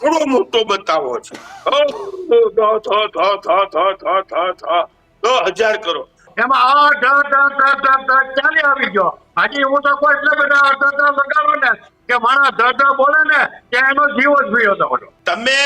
આંકડો મોટો બતાવો છે. 10,000 કરોડ એમાં ચાલી આવી ગયો. હજી હું તો કોઈ એટલે બધા લગાડો ને કે માણસ બોલે ને કે એનો જીવ જ પીયો હતો. તમે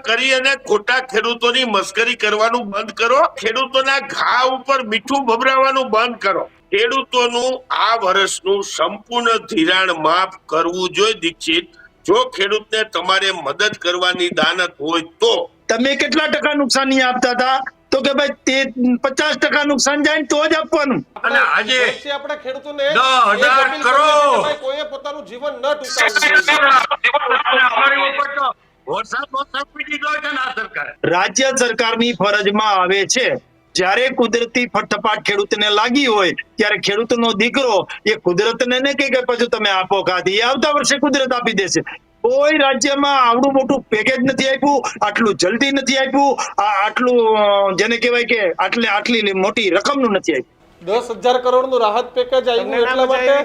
કરી અને ખોટા ખેડૂતોની મસ્કરી કરવાનું બંધ કરો. ખેડૂતોના ઘા ઉપર મીઠું ભભરાવાનું બંધ કરો. ખેડૂતોનું આ વર્ષનું સંપૂર્ણ ધિરાણ માફ કરવું જોઈએ. દીક્ષિત, જો ખેડૂતને તમારે મદદ કરવાની દાનત હોય તો તમે કેટલા ટકા નુકસાન નહીં આપતા હતા? તો કે ભાઈ તે 50% નુકસાન જાય તો જ આપવાનું. અને આજે આપણે ખેડૂતોને 10,000 કરોડ કોઈએ પોતાનું જીવન ન ટૂંકાવવું. અમારી ઉપર તો વરસાદ પી દીધો છે ને આ સરકારે. રાજ્ય સરકારની ફરજમાં આવે છે જ્યારે કુદરતી ફટફાટ ખેડૂતને લાગી હોય ત્યારે ખેડૂતનો દીકરો એ કુદરતને ને કે પછી તમે આપો ખાધી, એ આવતા વર્ષે કુદરત આપી દેશે. કોઈ રાજ્યમાં આવડું મોટું પેકેજ નથી આપ્યું, આટલું જલ્દી નથી આપ્યું, આટલું જેને કહેવાય કે આટલી મોટી રકમનું નથી આપ્યું. 10,000 કરોડનું રાહત પેકેજ આવ્યું એટલા માટે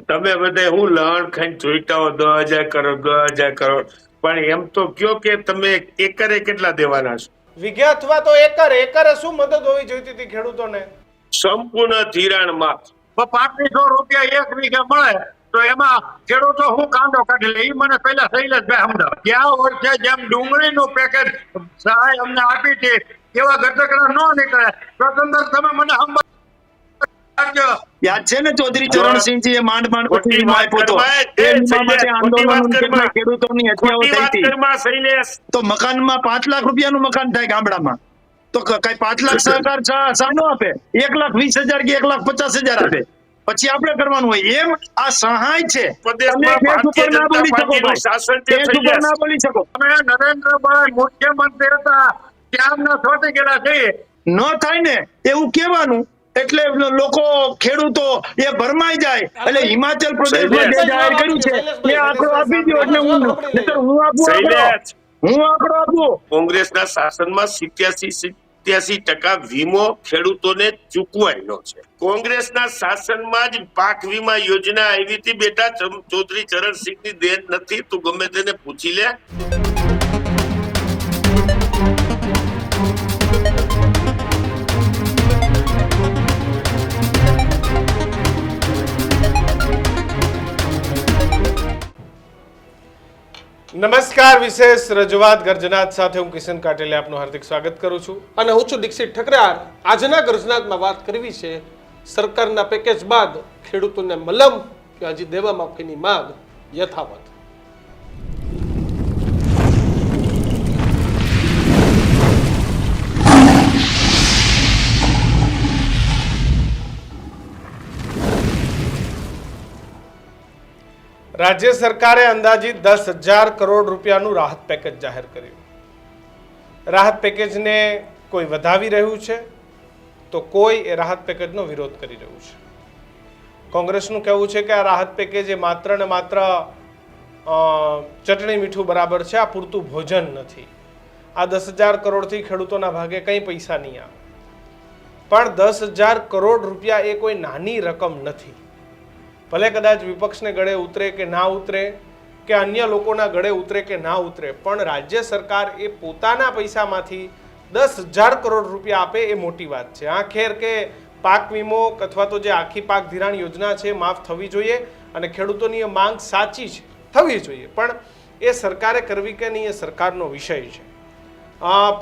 તમે બધા હું લણ ખાઈને જોઈતા હો 10,000 કરોડ 10,000 કરોડ, પણ એમ તો કયો કે તમે એકરે કેટલા દેવાના છો? વીઘે અથવા તો એકરે શું મદદ હોવી જોઈતી હતી ખેડૂતોને? સંપૂર્ણ ધિરાણ માફ. 3500 રૂપિયા 1 વીઘે મળે તો એમાં ખેડૂતો હું કાંદો કાઢી લે. એ મને પહેલા શૈલેષભાઈ સમજાવ. ગયા વર્ષે જેમ ડુંગળીનું પેકેજ સહાય અમને આપી હતી એવા ગટકડા ન નીકળે. સ્વતંત્ર તમે મને યાદ છે ને ચૌધરી ચરણસિંહજી એ માંડ પછી આપ્યો હતો. ખેડૂતોની હત્યાઓ થઈ હતી. તો મકાનમાં 5 લાખ રૂપિયાનું મકાન થાય ગામડામાં, તો કઈ 5 લાખ સરકાર સાનો આપે? 1,20,000 કે 1,50,000 આપે. પછી આપણે કરવાનું હોય એમ. આ સહાય છે. ના બોલી શકો. તમે નરેન્દ્રભાઈ મુખ્યમંત્રી હતા ત્યારના છોટી ગયેલા છે. ન થાય ને એવું કહેવાનું, એટલે લોકો ખેડૂતો એ ભરમાઈ જાય. એટલે હિમાચલ પ્રદેશમાં જે જાહેર કર્યું છે એ આંકડો આપી દો એટલે હું આંકડો આપું. કોંગ્રેસના શાસનમાં 87% વીમો ખેડૂતોને ચૂકવાયેલો છે. કોંગ્રેસના શાસનમાં જ પાક વીમા યોજના આવી હતી. બેટા ચૌધરી ચરણસિંહની દેન નથી, તું ગમે તેને પૂછી લે. નમસ્કાર, વિશેષ રજૂઆત ગર્જનાત સાથે હું કિશન કાટેલે આપનું હાર્દિક સ્વાગત કરું છું અને હું છું દીક્ષિત ઠકરાર. આજના ગર્જનાતમાં વાત કરવી છે સરકારના પેકેજ બાદ ખેડૂતોને મલમ કે હજી દેવા માફીની માંગ યથાવત. રાજ્ય સરકારે અંદાજિત 10,000 કરોડ રૂપિયાનું રાહત પેકેજ જાહેર કર્યું. રાહત પેકેજને કોઈ વધાવી રહ્યું છે તો કોઈ એ રાહત પેકેજનો વિરોધ કરી રહ્યું છે. કોંગ્રેસનું કહેવું છે કે આ રાહત પેકેજ એ માત્ર ને માત્ર ચટણી મીઠું બરાબર છે, આ પૂરતું ભોજન નથી. આ 10,000 કરોડથી ખેડૂતોના ભાગે કંઈ પૈસા નહીં આવે. પણ 10,000 કરોડ રૂપિયા એ કોઈ નાની રકમ નથી. ભલે કદાચ વિપક્ષને ગળે ઉતરે કે ના ઉતરે, કે અન્ય લોકોના ગળે ઉતરે કે ના ઉતરે, પણ રાજ્ય સરકાર એ પોતાના પૈસામાંથી 10,000 કરોડ રૂપિયા આપે એ મોટી વાત છે. આ ખેર કે પાક વીમો અથવા તો જે આખી પાક ધિરાણ યોજના છે માફ થવી જોઈએ અને ખેડૂતોની એ માંગ સાચી છે, થવી જોઈએ, પણ એ સરકારે કરવી કે નહીં એ સરકારનો વિષય છે.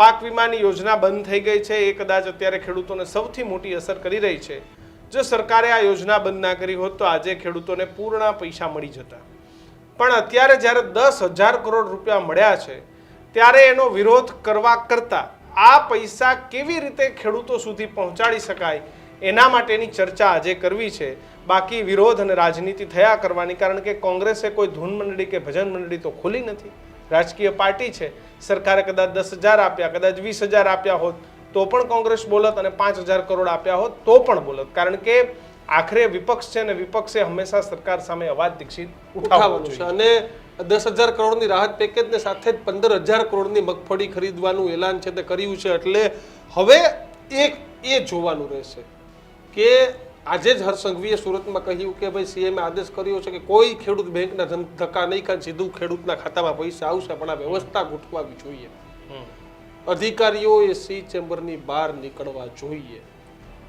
પાક વીમાની યોજના બંધ થઈ ગઈ છે, એ કદાચ અત્યારે ખેડૂતોને સૌથી મોટી અસર કરી રહી છે. જો સરકારે આ યોજના બંધ ના કરી હોત તો આજે ખેડૂતોને પૂર્ણ પૈસા મળી જતા. પણ અત્યારે જ્યારે 10,000 કરોડ રૂપિયા મળ્યા છે ત્યારે એનો વિરોધ કરવા કરતા આ પૈસા કેવી રીતે ખેડૂતો સુધી પહોંચાડી શકાય એના માટેની ચર્ચા આજે કરવી છે. બાકી વિરોધ અને રાજનીતિ થયા કરવાની, કારણ કે કોંગ્રેસે કોઈ ધૂન મંડળી કે ભજન મંડળી તો ખોલી નથી. રાજકીય પાર્ટી છે. સરકારે કદાચ 10,000 આપ્યા, કદાચ 20,000 આપ્યા હોત તો પણ કોંગ્રેસ બોલત, અને 5,000 કરોડ આપ્યા હોત તો પણ બોલત. કારણ કે આખરે વિપક્ષ છે અને વિપક્ષે હંમેશા સરકાર સામે અવાજ દીક્ષિત ઉઠાવવાનો છે. અને 10,000 કરોડની રાહત પેકેજને સાથે જ 15,000 કરોડની મગફળી ખરીદવાનું એલાન છે તે કર્યું છે. એટલે હવે એ જોવાનું રહેશે કે આજે જ હર્ષ સંઘવીએ સુરતમાં કહ્યું કે ભાઈ સીએમએ આદેશ કર્યો છે કે કોઈ ખેડૂત બેંકના ધક્કા નહીં ખાય, સીધું ખેડૂતના ખાતામાં પૈસા આવશે, પણ આ વ્યવસ્થા ગોઠવાવી જોઈએ. અધિકારીઓએ સી ચેમ્બરની બહાર નીકળવા જોઈએ.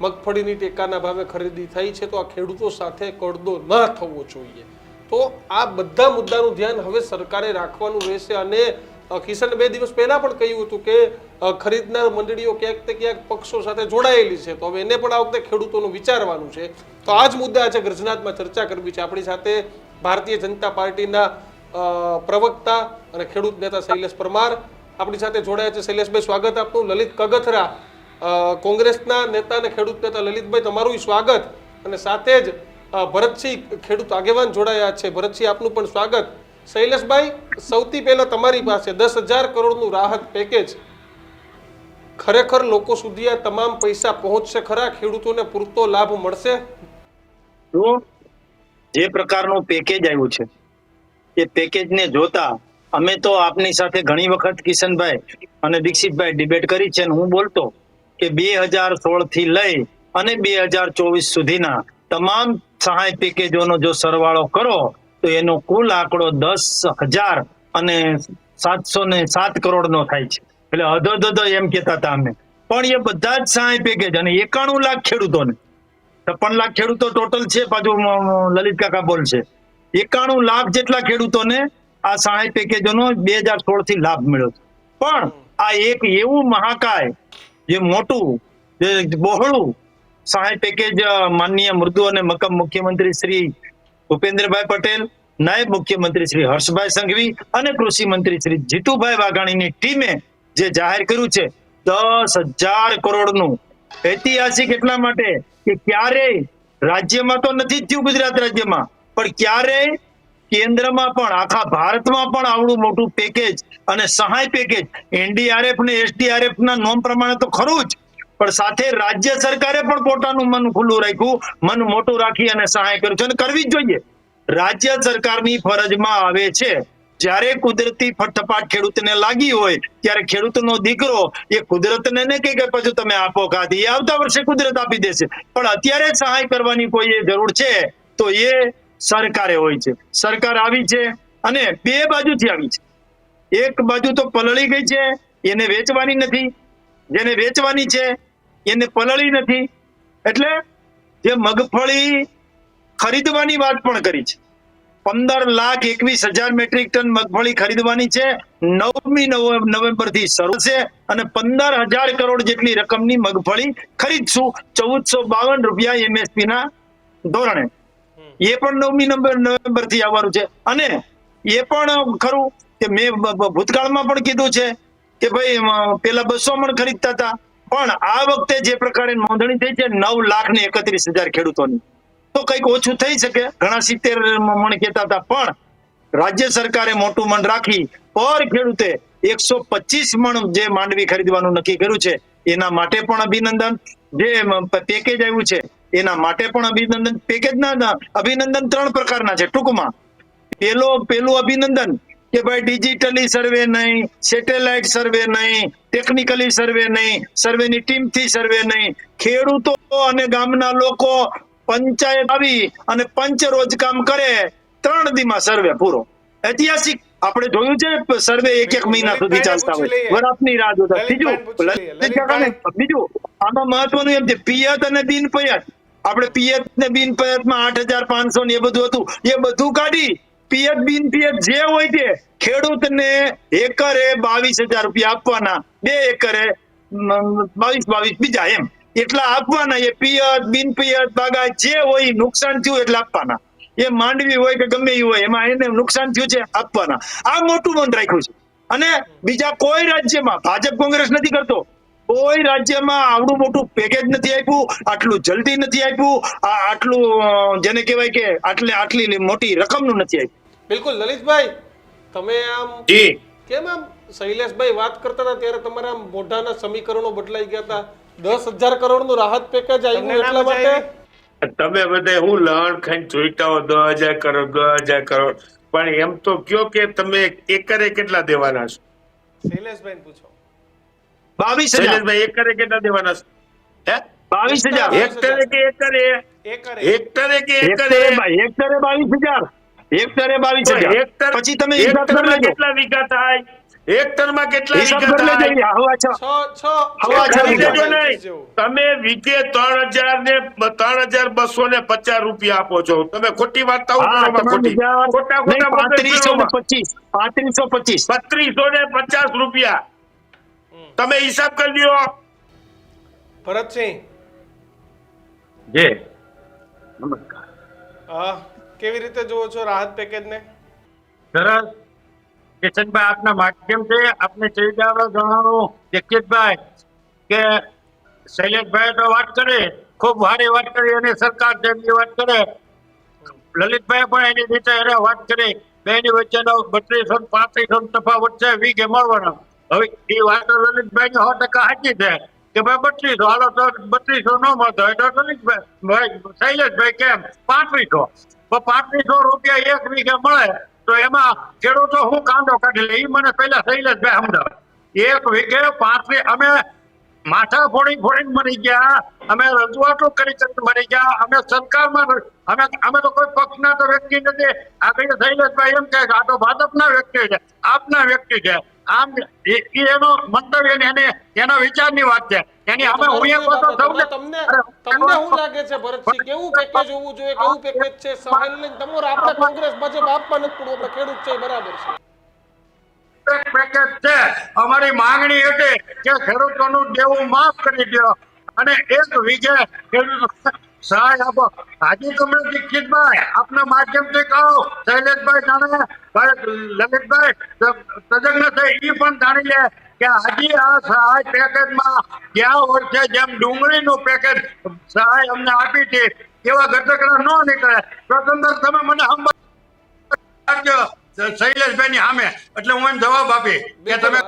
મગફળીની ટેકાના ભાવે ખરીદી થઈ છે તો આ ખેડૂતો સાથે કડદો ન થવો જોઈએ. તો આ બધા મુદ્દાનું ધ્યાન હવે સરકારે રાખવાનું રહેશે. અને કિશન 2 દિવસ પહેલા પણ કહ્યું હતું કે ખરીદનાર મંડળીઓ ક્યાંક ને ક્યાંક પક્ષો સાથે જોડાયેલી છે, તો હવે એને પણ આ વખતે ખેડૂતોનું વિચારવાનું છે. તો આ જ મુદ્દા આજે ગર્જનાથમાં ચર્ચા કરવી છે. આપણી સાથે ભારતીય જનતા પાર્ટીના પ્રવક્તા અને ખેડૂત નેતા શૈલેષ પરમાર આપણી સાથે જોડાયા છે. શૈલેષભાઈ, સ્વાગત આપનું. લલિત કગથરા, કોંગ્રેસના નેતા અને ખેડૂત નેતા લલિતભાઈ, તમારું સ્વાગત. અને સાથે જ ભરતસિંહ, ખેડૂત આગેવાન જોડાયા છે. ભરતસિંહ, આપનું પણ સ્વાગત. શૈલેષભાઈ, સૌથી પહેલા તમારી પાસે 10,000 કરોડનું રાહત પેકેજ, ખરેખર લોકો સુધી આ તમામ પૈસા પહોંચશે ખરા? ખેડૂતોને પૂરતો લાભ મળશે? તો જે પ્રકારનું પેકેજ આવ્યું છે એ પેકેજને જોતા અમે તો આપની સાથે ઘણી વખત કિશનભાઈ અને દીક્ષિતભાઈ ડિબેટ કરી છે. હું બોલતો કે 2016 થી લઈ અને 2024 સુધીના તમામ સહાય પેકેજોનો જો સરવાળો કરો તો એનો કુલ આંકડો 10,707 કરોડનો થાય છે. એટલે અધો એમ કહેતા હતા અમે. પણ એ બધા જ સહાય પેકેજ અને 91 લાખ ખેડૂતોને, 56 લાખ ખેડૂતો ટોટલ છે, પાછું લલિત કાકા બોલ છે, 91 લાખ જેટલા ખેડૂતોને આ સહાય પેકેજોનો 2016 થી લાભ મળ્યો છે. પણ આ એક એવું મહાકાય, જે મોટું, જે બહોળું સહાય પેકેજ માનનીય મૃદુ અને મક્કમ મુખ્યમંત્રી શ્રી ભૂપેન્દ્રભાઈ પટેલ, નાયબ મુખ્યમંત્રી શ્રી હર્ષભાઈ સંઘવી અને કૃષિ મંત્રી શ્રી જીતુભાઈ વાઘાણીની ટીમે જે જાહેર કર્યું છે 10,000 કરોડનું, ઐતિહાસિક એટલા માટે કે ક્યારેય રાજ્યમાં તો નથી થયું, ગુજરાત રાજ્યમાં, પણ ક્યારેય કેન્દ્રમાં પણ, આખા ભારતમાં પણ આવડું મોટું પેકેજ અને સહાય પેકેજ એનડીઆરએફ ને એસડીઆરએફ ના નોમ પ્રમાણે તો ખરું જ, પણ સાથે રાજ્ય સરકારે પણ પોતાનું મન ખુલ્લું રાખ્યું, મન મોટું રાખી અને સહાય કર્યું છે. અને કરવી જ જોઈએ. રાજ્ય સરકારની ફરજમાં આવે છે, જ્યારે કુદરતી ફટફાટ ખેડૂતને લાગી હોય ત્યારે ખેડૂતનો દીકરો એ કુદરતને ને કે પછી તમે આપો ખાધી, એ આવતા વર્ષે કુદરત આપી દેશે, પણ અત્યારે સહાય કરવાની કોઈ જરૂર છે તો એ સરકારે હોય છે. સરકાર આવી છે અને બે બાજુથી આવી છે. એક બાજુ તો પલળી ગઈ છે, એને વેચવાની નથી, જેને વેચવાની છે એને પલળી નથી, એટલે જે મગફળી ખરીદવાની વાત પણ કરી છે. 15,21,000 મેટ્રિક ટન મગફળી ખરીદવાની છે. 9મી નવેમ્બર થી શરૂ છે અને 15,000 કરોડ જેટલી રકમની મગફળી ખરીદશું 1,452 રૂપિયા એમએસપી ના ધોરણે. એ પણ 9મી નવેમ્બર થી આવવાનું છે. અને એ પણ ખરું કે મેં ભૂતકાળમાં પણ કીધું છે કે ભાઈ પેલા 200 મણ ખરીદતા હતા, પણ આ વખતે જે પ્રકારે નોંધણી થઈ છે 9,31,000 ખેડૂતોની, તો કંઈક ઓછું થઈ શકે. ઘણા 70 મણ કહેતા હતા, પણ રાજ્ય સરકારે મોટું મન રાખી પર ખેડૂતે 125 મણ જે માંડવી ખરીદવાનું નક્કી કર્યું છે, એના માટે પણ અભિનંદન. જે પેકેજ આવ્યું છે એના માટે પણ અભિનંદન. પેકેજના અભિનંદન 3 પ્રકારના છે. ટૂંકમાં પેલું અભિનંદન કે ભાઈ ડિજિટલી સર્વે નહીં, સેટેલાઇટ સર્વે નહીં, ટેકનિકલી સર્વે નહીં, સર્વેની ટીમથી સર્વે નહીં, ખેડૂતો અને ગામના લોકો પંચાયત આવી અને પંચ રોજ કામ કરે, 3 દીમાં સર્વે પૂરો. ઐતિહાસિક આપણે જોયું છે સર્વે 1 મહિના સુધી ચાલતા હોય, વરાપની રાહ જોતા. બીજું આમાં મહત્વનું એમ છે પિયત અને બિન પિયત. આપણે પિયત ને બિન પિયતમાં 8,500 ને એ બધું હતું, એ બધું કાઢી પિયત બિન પિયત જે હોય તે ખેડૂતને એકરે 22,000 રૂપિયા આપવાના, 2 એકરે 22 બીજા, એમ એટલા આપવાના. એ પિયત બિન પિયત બાગાયત જે હોય નુકસાન થયું એટલે આપવાના. એ માંડવી હોય કે ગમે એ હોય, એમાં એને નુકસાન થયું છે આપવાના. આ મોટું મન રાખ્યું છે. અને બીજા કોઈ રાજ્યમાં, ભાજપ કોંગ્રેસ નથી કરતો, કોઈ રાજ્યમાં આવડું મોટું પેકેજ નથી આપ્યું, આટલું જલ્દી નથી આપ્યું, આટલું જેને કહેવાય કે આટલી મોટી રકમનું નથી આપ્યું. બિલકુલ. લલિતભાઈ, તમે આમ કેમ આમ શૈલેષભાઈ વાત કરતા હતા ત્યારે તમારા મોઢાના સમીકરણો બદલાઈ ગયા હતા? 10,000 કરોડનું રાહત પેકેજ આવ્યું એટલા માટે તમે બધા હું લહણ ખાઈને જોઈતા હો 10,000 કરોડ 10,000 કરોડ, પણ એમ તો કયો કે તમે એકરે કેટલા દેવાના છો? શૈલેષભાઈ પૂછો. 22,000. શૈલેષભાઈ એકરે કેટલા દેવાના છો? હે 22,000 હેક્ટરે કે એકરે? એકરે. હેક્ટરે કે હેક્ટરે એકરે? 22,000 હેક્ટરે તો 22,000 હેક્ટર પછી તમે હિસાબ કરી હેક્ટરમાં લેજો કેટલા વીઘા થાય? હેક્ટરમાં કેટલા હિસાબ વીઘા કરી લેજો થાય? હવા છ હવા કરી ચાલી દેજો જાય. નહીં. તમે વીઘે 3,350 રૂપિયા આપો છો. તમે ખોટી વાર્તાઓ કરો હા એમાં ખોટી. 3,000 ખોટા નહીં, ખોટા મગજ 3525 3250 રૂપિયા તમે હિસાબ કરી દો. ભરતસિંહ, જી નમસ્કાર. કેવી રીતે જુઓ છો રાહત પેકેજને? સરસ. કિશનભાઈ, આપના માધ્યમથી આપને સુવિધાઓ જણાવું દીક્ષિતભાઈ કે શૈલેષભાઈ તો વાત કરી, ખૂબ સારી વાત કરી, અને સરકાર જેમની વાત કરે, લલિતભાઈ પણ એની રીતે એને વાત કરી, બેની વચ્ચેનો 3200 3500 તફાવત છે વીઘે મળવાનો. હવે એ વાતો લલિતભાઈ ની 100% સાચી છે કે ભાઈ 3200 હાલો તો 3200 ન મળતો હોય તો લલિતભાઈ શૈલેષભાઈ કેમ 3500, તો 3500 રૂપિયા એક વીઘે મળે તો એમાં ખેડૂતો શું કાંદો કાઢી લે, એ મને પહેલા શૈલેષભાઈ સમજાવે. એક વીઘે 35, અમે માથા ફોડી મરી ગયા, અમે રજૂઆતો કરી મરી ગયા, અમે સરકારમાં અમે તો કોઈ પક્ષના તો વ્યક્તિ નથી. આગળ શૈલેષભાઈ એમ કહે કે આ તો ભાજપના વ્યક્તિ છે, આપના વ્યક્તિ છે. આમ એનો મંતવ્ય ને એના વિચારની વાત છે. એની અમે હું એ કહું તો સૌને તમને તમને શું લાગે છે ભરતસિંહ, કેવું પેકેજ હોવું જોઈએ, કેવું પેકેજ છે સહાય લઈને તમારે આપણે કોંગ્રેસ ભાજપ આપવા નથી પડવું, આપણે ખેડૂત છે બરાબર છે. પેકેજ છે. અમારી માંગણી હતી કે ખેડૂતોનું દેવું માફ કરી દો અને એક વીઘે ખેડૂત સહાય આપો. હાજી તમે દીક્ષિતભાઈ આપના માધ્યમથી કહો, શૈલેષભાઈ જાણે, ભાઈ લલિતભાઈ તજજ્ઞ છે, એ પણ જાણી લે કે હાજી આ સહાય પેકેજમાં ગયા વર્ષે જેમ ડુંગળીનું પેકેજ સહાય અમને આપી હતી એવા ઘટકડા ન નીકળે તો તમે મને સમજાવજો શૈલેષભાઈ ની સામે, એટલે હું એને જવાબ આપી કે તમે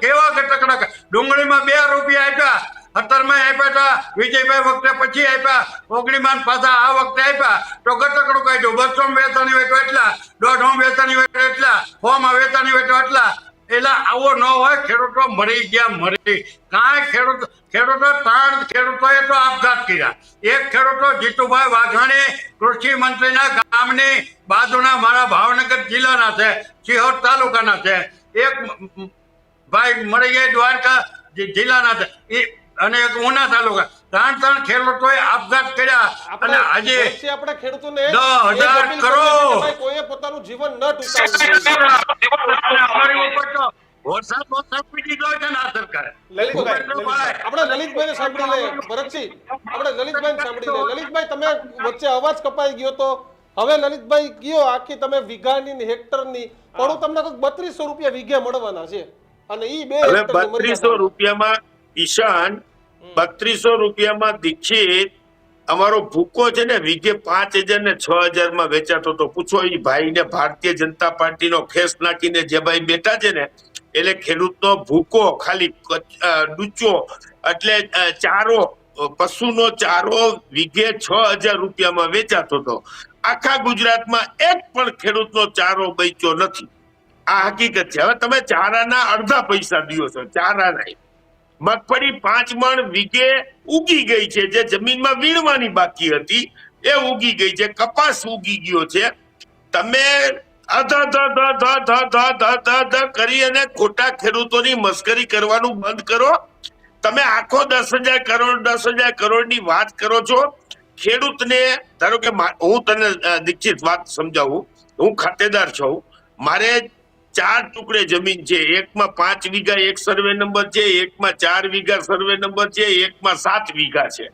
કેવા ઘટકડા. ડુંગળીમાં 2 રૂપિયા આપ્યા, 17 માં આપ્યા હતા, વિજયભાઈ વખતે પછી આપ્યા, 19 માં પાછા આ વખતે આપ્યા, તો ઘટકડું કાઢ્યું. 200 વેચાણી હોય તો એટલા, 150 વેચાણી હોય તો એટલા, 100 માં વેચાણી હોય તો એટલા. એટલે આવો ન હોય. ખેડૂતો મરી ગયા, કાંઈ ખેડૂતો 3 ખેડૂતોએ તો આપઘાત કર્યા. એક ખેડૂતો જીતુભાઈ વાઘાણી કૃષિ મંત્રીના ગામની બાજુના મારા ભાવનગર જિલ્લાના છે, સિહોર તાલુકાના છે. એક ભાઈ મરી ગયા દ્વારકા જિલ્લાના છે, અને એક ઉના તાલુકા. 3 ખેડૂતોએ આપઘાત કર્યા. અને આજે આપણે ખેડૂતોને 10,000 કરોડ કોઈએ પોતાનું જીવન ન ટૂંકાવવું. અમારી ઉપર તો વરસાદ પીડી ગયો છે ને આ સરકારે. આપણે લલિતભાઈને સાંભળી લઈએ ભરતસિંહ, આપણે લલિતભાઈને સાંભળી લઈએ. લલિતભાઈ, તમે વચ્ચે અવાજ કપાઈ ગયો તો હવે લલિતભાઈ કયો આખી તમે વીઘાની ને હેક્ટરની પણ તમને કોઈક 3200 રૂપિયા વીઘે મળવાના છે અને ઈ 2 હવે હેક્ટર 3200 રૂપિયામાં ઈશાન, 3200 રૂપિયામાં દીક્ષિત અમારો ભૂકો છે ને વીઘે 5,000 ને 6,000 માં વેચાતો તો. પૂછો એ ભાઈ ને ભારતીય જનતા પાર્ટીનો ખેસ નાખીને જે ભાઈ બેઠા છે ને, એટલે ખેડૂતનો ભૂકો ખાલી ડૂચો એટલે ચારો, પશુનો ચારો વીઘે 6,000 રૂપિયામાં વેચાતો હતો. આખા ગુજરાતમાં એક પણ ખેડૂતનો ચારો બચ્યો નથી. આ હકીકત છે. હવે તમે ચારાના અડધા પૈસા દો છો, ચારાના. મગફળી 5 મણ વીઘે ઉગી ગઈ છે, જે જમીનમાં વીણવાની બાકી હતી એ ઉગી ગઈ છે. કપાસ ઉગી ગયો છે. તમે કરી અને ખોટા ખેડૂતોની મસ્કરી કરવાનું બંધ કરો. તમે આખો 10,000 કરોડ 10,000 કરોડની વાત કરો છો. ખેડૂતને ધારો કે હું તને દીક્ષિત વાત સમજાવું, હું ખાતેદાર છું. મારે 4 ટુકડે જમીન છે. એકમાં 5 વીઘા એક સર્વે નંબર છે, એકમાં 4 વીઘા સર્વે નંબર છે, એકમાં 7 વીઘા છે.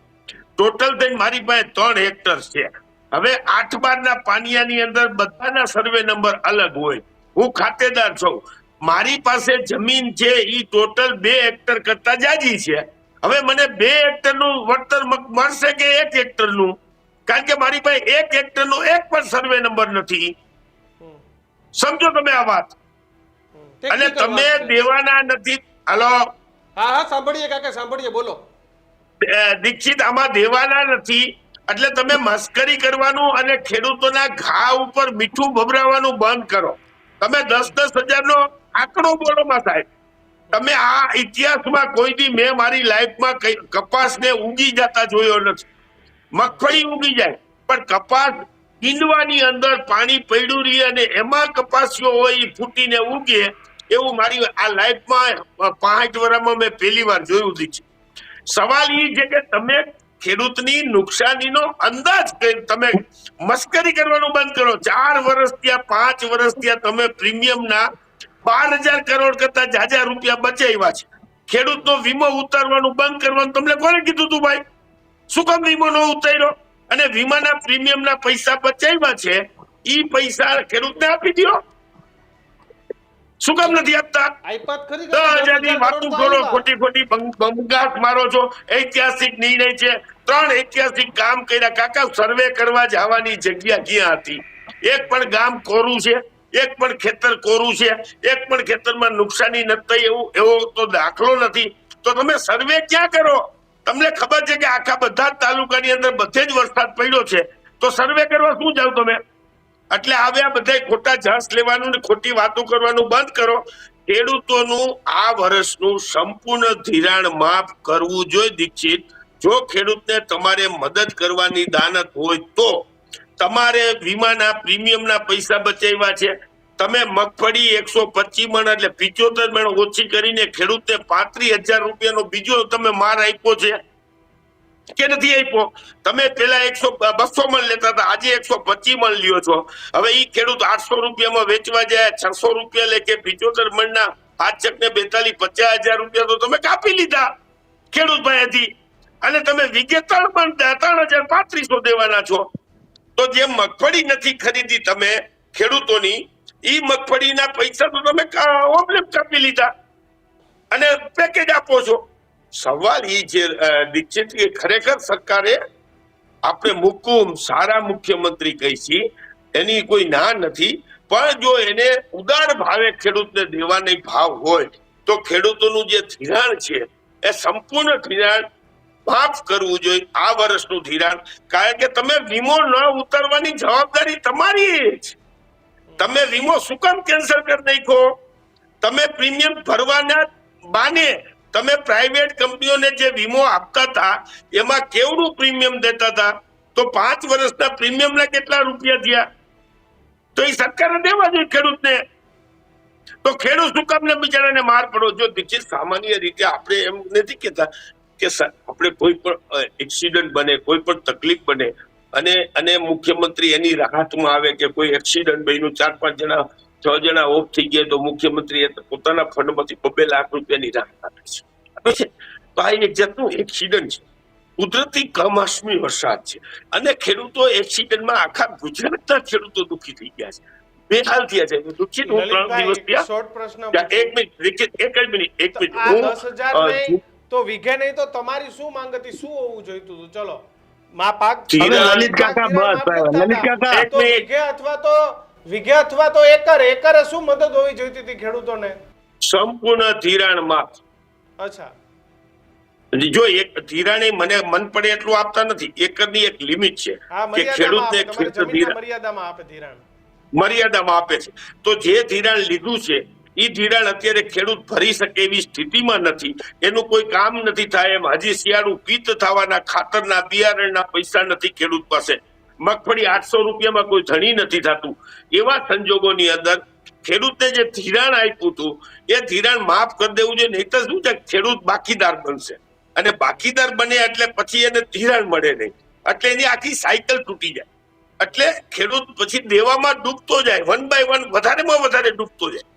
ટોટલ થઈને મારી પાસે 3 હેક્ટર છે. હવે 8-12 ના પાનિયાની અંદર બધાના સર્વે નંબર અલગ હોય. હું ખાતેદાર છું. મારી પાસે જમીન છે એ ટોટલ 2 હેક્ટર કરતા જાજી છે. હવે મને 2 હેક્ટરનું વળતર મળશે કે 1 હેક્ટરનું? કારણ કે મારી પાસે 1 હેક્ટરનો એક પણ સર્વે નંબર નથી. સમજો તમે આ વાત. અને તમે દેવાના નથી. હાલો, હા સાંભળીએ કાકા, સાંભળીએ, બોલો. દીક્ષિત, આમાં દેવાના નથી એટલે તમે મસ્કરી કરવાનું અને ખેડૂતોના ઘા ઉપર મીઠું ભભરાવાનું બંધ કરો. તમે 10,000 નો આંકડો બોલો માં સાહેબ. તમે આ ઇતિહાસમાં કોઈ દી મેં મારી લાઈફમાં કપાસને ઉગી જતા જોયો નથી. મગફળી ઉગી જાય પણ કપાસ ઈંડવાની અંદર પાણી પડ્યું રહે અને એમાં કપાસિયો હોય એ ફૂટીને ઉગે એવું મારી આ લાઈફમાં 65 વર્ષમાં મેં પહેલી વાર જોયું છે. સવાલ એ છે કે તમે ખેડૂતની નુકસાનીનો અંદાજ તમે મસ્કરી કરવાનું બંધ કરો. 4 વર્ષ ત્યાં 5 વર્ષ ત્યાં તમે પ્રીમિયમના 12,000 કરોડ કરતા જાજા રૂપિયા બચાવ્યા છે. ખેડૂતનો વીમો ઉતારવાનું બંધ કરવાનું તમને કોને કીધું તું ભાઈ? શું કામ વીમો ન ઉતાર્યો? અને વીમાના પ્રીમિયમના પૈસા બચાવ્યા છે ઈ પૈસા ખેડૂતને આપી દો. શું કામ નથી આપતા? આઈપાત ખરી 10,000 ની વાતો કરો, ખોટી ખોટી બંગાસ મારો છો. ઐતિહાસિક નિર્ણય છે. 3 ઐતિહાસિક કામ કર્યા. કાકા સર્વે કરવા જવાની જગ્યા ક્યાં હતી? એક પણ ગામ કોરું છે, એક પણ ખેતર કોરું છે, એક પણ ખેતરમાં નુકસાની નથી થઈ એવો તો દાખલો નથી. તો તમે સર્વે ક્યાં કરો? તમને ખબર છે કે આખા બધા જ તાલુકાની અંદર બધે જ વરસાદ પડ્યો છે, તો સર્વે કરવા શું જાવ તમે? એટલે હવે આ બધા ખોટા જસ લેવાનું ને ખોટી વાતો કરવાનું બંધ કરો. ખેડૂતોનું આ વર્ષનું સંપૂર્ણ ધિરાણ માફ કરવું જોઈએ. દીક્ષિત, જો ખેડૂતને તમારે મદદ કરવાની દાનત હોય તો તમારે વીમાના પ્રીમિયમના પૈસા બચાવ્યા છે. તમે મગફળી 125 મણ એટલે 75 મણ ઓછી કરીને ખેડૂતને 35,000 રૂપિયાનો બીજો તમે માર આપ્યો છે કે નથી આપ્યો? તમે પેલા 200 મણ લેતા હતા, આજે 125 મણ લ્યો છો. હવે ઈ ખેડૂત 800 રૂપિયામાં વેચવા જાય, 600 રૂપિયા લે કે 75 મણના 5 ચકને 42-50,000 રૂપિયા તો તમે કાપી લીધા ખેડૂત પાસેથી, અને તમે વિગે 3 મણ 3,3500 દેવાના છો. તો જે મગફળી નથી ખરીદી તમે ખેડૂતોની, ઈ મગફળીના પૈસા તો તમે ઓબલેપ કાપી લીધા અને પેકેજ આપો છો. સવાલ એ છે દીક્ષિત કે ખરેખર સરકારે આપણે મુકુમ સારા મુખ્યમંત્રી કહી છે, એની કોઈ ના નથી, પણ જો એને ઉદાર ભાવે ખેડૂતને દેવાનો ભાવ હોય તો ખેડૂતોનું જે ધિરાણ છે એ સંપૂર્ણ ધિરાણ માફ કરવું જોઈએ. આ વર્ષનું ધિરાણ, કારણ કે તમે વીમો ન ઉતારવાની જવાબદારી તમારી છે. તમે વીમો શું કામ કેન્સલ કરી નાખ્યો? તમે પ્રીમિયમ ભરવાના બાને તમે પ્રાઇવેટ કંપનીઓને જે વીમો આપતા હતા એમાં કેવડું પ્રીમિયમ દેતા હતા? તો 5 વર્ષના પ્રીમિયમના કેટલા રૂપિયા થયા? તો એ સરકારે દેવા જોઈએ ખેડૂતને. તો ખેડૂત શું કામ ને બિચારાને માર પડો? જો દીક્ષિત, સામાન્ય રીતે આપણે એમ નથી કહેતા કે આપણે કોઈ પણ એક્સિડન્ટ બને, કોઈ પણ તકલીફ બને અને મુખ્યમંત્રી એની રાહતમાં આવે કે કોઈ એક્સિડન્ટ બન્યું, 4-5 જણા 6 જણા ઓફ થઈ ગયા તો મુખ્યમંત્રી પોતાના ફંડમાંથી 2 લાખ રૂપિયાની રાહત આપે છે. તો આ એક જાતનું એક્સિડન્ટ છે, કુદરતી કમોસમી વરસાદ છે, અને ખેડૂતો એક્સિડન્ટમાં આખા ગુજરાતના ખેડૂતો દુઃખી થઈ ગયા છે, બેહાલ થયા છે. દુઃખિત હું 3 દિવસ ત્યાં. શોર્ટ પ્રશ્ન એક મિનિટ આ 10,000 નહીં તો વીઘે નહીં તો તમારી શું માંગ હતી? શું હોવું જોઈતું હતું? ચલો માં પાક હવે લલિત કાકા બસ, લલિત કાકા તો વીઘે અથવા તો એકરે શું મદદ હોવી જોઈતી હતી ખેડૂતોને? સંપૂર્ણ ધિરાણ માફ. અચ્છા, જો એક ધિરાણી મને મન પડે એટલું આપતા નથી. એકરની એક લિમિટ છે હા, કે ખેડૂતને મર્યાદામાં આપે ધિરાણ, મર્યાદામાં આપે છે. તો જે ધિરાણ લીધું છે એ ધિરાણ અત્યારે ખેડૂત ભરી શકે એવી સ્થિતિમાં નથી, એનું કોઈ કામ નથી થાય એમ. હજી શિયાળું પિત્ત થવાના ખાતરના બિયારણના પૈસા નથી ખેડૂત પાસે. મગફળી 800 રૂપિયામાં કોઈ ધણી નથી થતું. એવા સંજોગોની અંદર ખેડૂતને જે ધિરાણ આપ્યું હતું એ ધિરાણ માફ કરી દેવું જોઈએ. નહીં તો શું છે, ખેડૂત બાકીદાર બનશે, અને બાકીદાર બને એટલે પછી એને ધિરાણ મળે નહીં, એટલે એની આખી સાયકલ તૂટી જાય. એટલે ખેડૂત પછી દેવામાં ડૂબતો જાય, 1 by 1 વધારેમાં વધારે ડૂબતો જાય.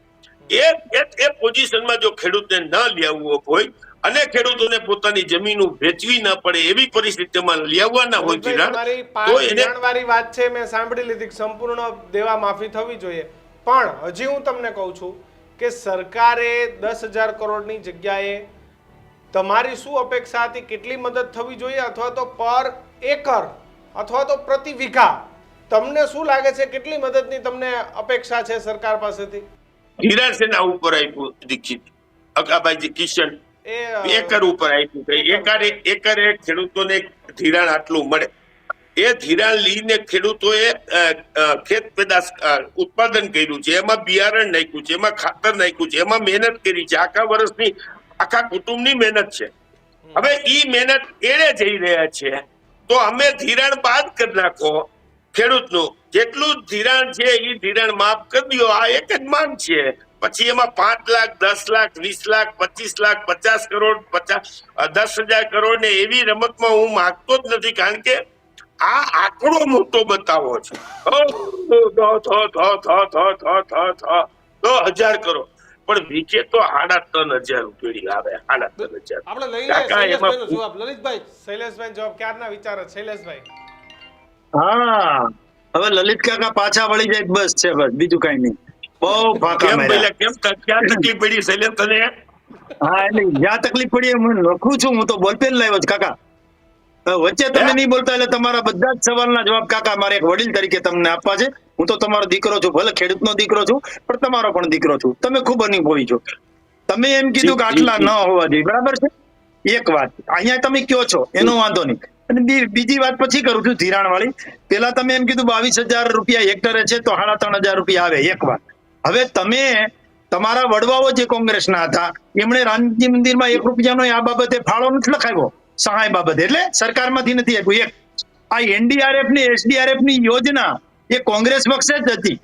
એ પોઝિશનમાં જો ખેડૂતને ન લેવું હોય અને ખેડૂતોને પોતાની જમીનો વેચવી ન પડે એવી પરિસ્થિતિમાં લેવાના હોય તો એને વાળી વાત છે, મેં સાંભળી લીધી સંપૂર્ણ દેવા માફી થવી જોઈએ. પણ હજી હું તમને કહું છું કે સરકારે 10,000 કરોડની જગ્યાએ તમારી શું અપેક્ષા હતી? કેટલી મદદ થવી જોઈએ? અથવા તો પર એકર અથવા તો પ્રતિ વીઘા તમને શું લાગે છે કેટલી મદદની તમને અપેક્ષા છે સરકાર પાસેથી? ધિરાણ સેના ઉપર આપ્યું દીક્ષિત, અકાભાઈ કિશન એકર ઉપર આપ્યું. એકરે ખેડૂતોને ધિરાણ આટલું મળે. એ ધિરાણ લઈને ખેડૂતોએ ખેત પેદાશ ઉત્પાદન કર્યું છે, એમાં બિયારણ નાખ્યું છે, એમાં ખાતર નાખ્યું છે, એમાં મહેનત કરી છે, આખા વર્ષની આખા કુટુંબની મહેનત છે. હવે ઈ મહેનત એળે જઈ રહ્યા છે, તો અમે ધિરાણ બાદ કરી નાખો. ખેડૂતનું જેટલું ધિરાણ છે એ ધિરાણ માફ કરી દો. આ એક જ માંગ છે. પછી એમાં 5 લાખ, 10 લાખ, 20 લાખ, 25 લાખ, 50 કરોડ, 10,000 કરોડ ને એવી રમતમાં હું માંગતો જ નથી, કારણ કે આ આંકડો મોટો બતાવો છે. 10,000 કરોડ પણ વિકે તો 3,500 રૂપિયા આવે. 3,500. આપણે લઈ લઈએ કાકા, શૈલેષભાઈનો એમાં જવાબ. લલિતભાઈ, શૈલેષભાઈ જવાબ ક્યારના વિચાર છે શૈલેષભાઈ? હા, હવે લલિત કાકા પાછા વળી જાય બસ છે, બસ બીજું કઈ નહીં. બહુ ફાંકા કેમ માર્યા. પેલા ક્યાં તકલીફ પડી શૈલેષ તને? હા, એટલે જ્યાં તકલીફ પડી એમ હું લખું છું. હું તો બોલપેન લાવ્યો છું કાકા. વચ્ચે તમે નહીં બોલતા એટલે તમારા બધા જ સવાલના જવાબ કાકા મારે એક વડીલ તરીકે તમને આપવા છે. હું તો તમારો દીકરો છું, ભલે ખેડૂતનો દીકરો છું, પણ તમારો પણ દીકરો છું. તમે ખૂબ અનુભવી છો. તમે એમ કીધું કે આટલા ન હોવા જોઈએ, બરાબર છે. એક વાત અહીંયા તમે કયો છો એનો વાંધો નહીં, અને બીજી વાત પછી કરું છું ધિરાણ વાળી. પેલા તમે એમ કીધું 22,000 રૂપિયા હેક્ટરે છે તો 3,500 રૂપિયા આવે. એક વાત, હવે તમે તમારા વડવાઓ જે કોંગ્રેસના હતા એમણે રામજી મંદિરમાં 1 રૂપિયાનો આ બાબતે ફાળો નથી લખાવ્યો, સહાય બાબતે, એટલે સરકારમાંથી નથી આપ્યું. એક આ NDRF ની SDRF ની યોજના એ કોંગ્રેસ પક્ષે જ હતી.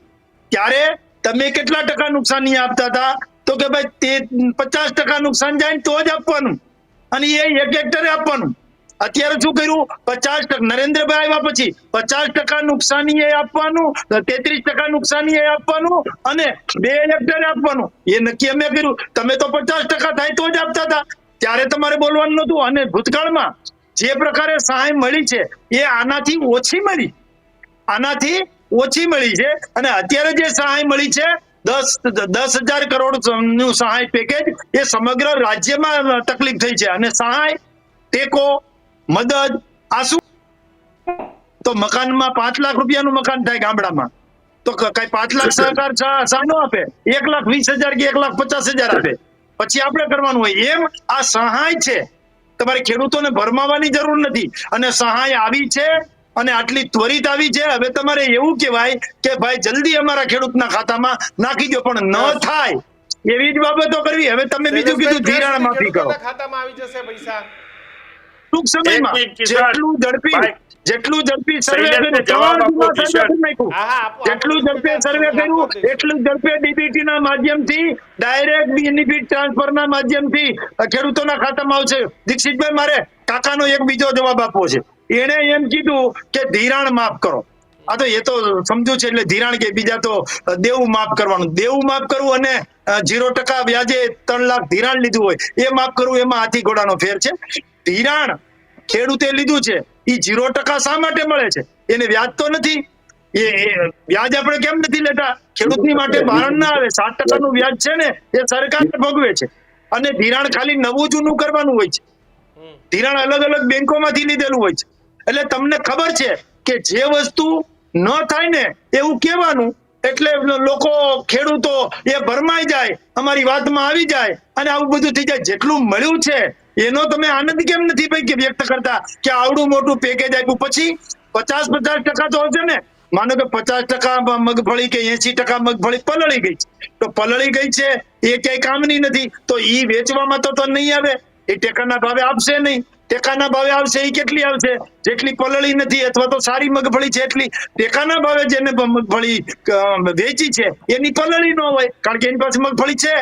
ત્યારે તમે કેટલા ટકા નુકસાની આપતા હતા? તો કે ભાઈ તે 50% નુકસાન જાય ને તો જ આપવાનું, અને એ 1 હેક્ટરે આપવાનું. અત્યારે શું કર્યું? 50%. નરેન્દ્રભાઈ આવ્યા પછી 50% નુકસાની એ આપવાનું, 33% નુકસાની એ આપવાનું, અને 2 હેક્ટરે આપવાનું. એ નક્કી અમે કર્યું. તમે તો 50% થાય તો જ આપતા હતા, ત્યારે તમારે બોલવાનું નતું. અને ભૂતકાળમાં જે પ્રકારે સહાય મળી છે એ આનાથી ઓછી મળી છે. અને અત્યારે જે સહાય મળી છે 10,000 કરોડ નું સહાય પેકેજ, એ સમગ્ર રાજ્યમાં તકલીફ થઈ છે. અને સહાય, ટેકો, મદદ આ શું? તો મકાનમાં 5 લાખ રૂપિયાનું મકાન થાય ગામડામાં, તો કઈ 5 લાખ સરકાર સાનો આપે? 1,20,000 કે 1,50,000 આપે. પછી આપણે કરવાનું હોય. એમ આ સહાય છે, તમારે ખેડૂતોને ભરમાવાની જરૂર નથી. અને સહાય આવી છે અને આટલી ત્વરિત આવી છે. હવે તમારે એવું કહેવાય કે ભાઈ જલ્દી અમારા ખેડૂતના ખાતામાં નાખી દો, પણ ન થાય એવી જ બાબતો કરવી. હવે તમે બીજું કીધું ધિરાણ માફી કરો, ખેડૂતોના ખાતામાં આવી જશે પૈસા ટૂંક સમયમાં. એક કિસાન, જેટલું ઝડપી સર્વે શૈલેષને કર્યું, જવાબ આપો, કિસાન. જેટલું ઝડપે સર્વે કર્યું એટલું ઝડપે DBT ના માધ્યમથી, ડાયરેક્ટ બેનિફિટ ટ્રાન્સફર ના માધ્યમથી ખેડૂતોના ખાતામાં આવશે. દીક્ષિતભાઈ, મારે કાકાનો એક બીજો જવાબ આપવો છે. એને એમ કીધું કે ધિરાણ માફ કરો. આ તો એ તો સમજુ છે, એટલે ધિરાણ કે બીજા તો દેવું માફ કરવાનું. દેવું માફ કરવું અને 0% વ્યાજે 3 લાખ ધિરાણ લીધું હોય એ માફ કરવું, એમાં હાથી ઘોડાનો ફેર છે. ધિરાણ ખેડૂતે લીધું છે એ 0% શા માટે મળે છે? એને વ્યાજ તો નથી. એ વ્યાજ આપણે કેમ નથી લેતા? ખેડૂતની માટે ભારણ ના આવે. 7% નું વ્યાજ છે ને એ સરકાર ભોગવે છે. અને ધિરાણ ખાલી નવું જૂનું કરવાનું હોય છે. ધિરાણ અલગ અલગ બેંકોમાંથી લીધેલું હોય છે. એટલે તમને ખબર છે કે જે વસ્તુ ન થાય ને એવું કહેવાનું, એટલે લોકો ખેડૂતો એ ભરમાઈ જાય, અમારી વાતમાં આવી જાય અને આવું બધું થઈ જાય. જેટલું મળ્યું છે એનો તમે આનંદ કેમ નથી ભાઈ કે વ્યક્ત કરતા કે આવડું મોટું પેકેજ આપ્યું? પછી 50% તો હશે ને. માનો કે 50% મગફળી કે 80% મગફળી પલળી ગઈ છે, તો પલળી ગઈ છે એ ક્યાંય કામની નથી, તો ઈ વેચવામાં તો નહીં આવે. એ ટેકાના ભાવે આપશે નહીં. ટેકાના ભાવે આવશે એ કેટલી આવશે? જેટલી પલળી નથી અથવા તો સારી મગફળી છે એટલી ટેકાના ભાવે જેને મગફળી વેચી છે એની પલળી ન હોય, કારણ કે એની પાસે મગફળી છે.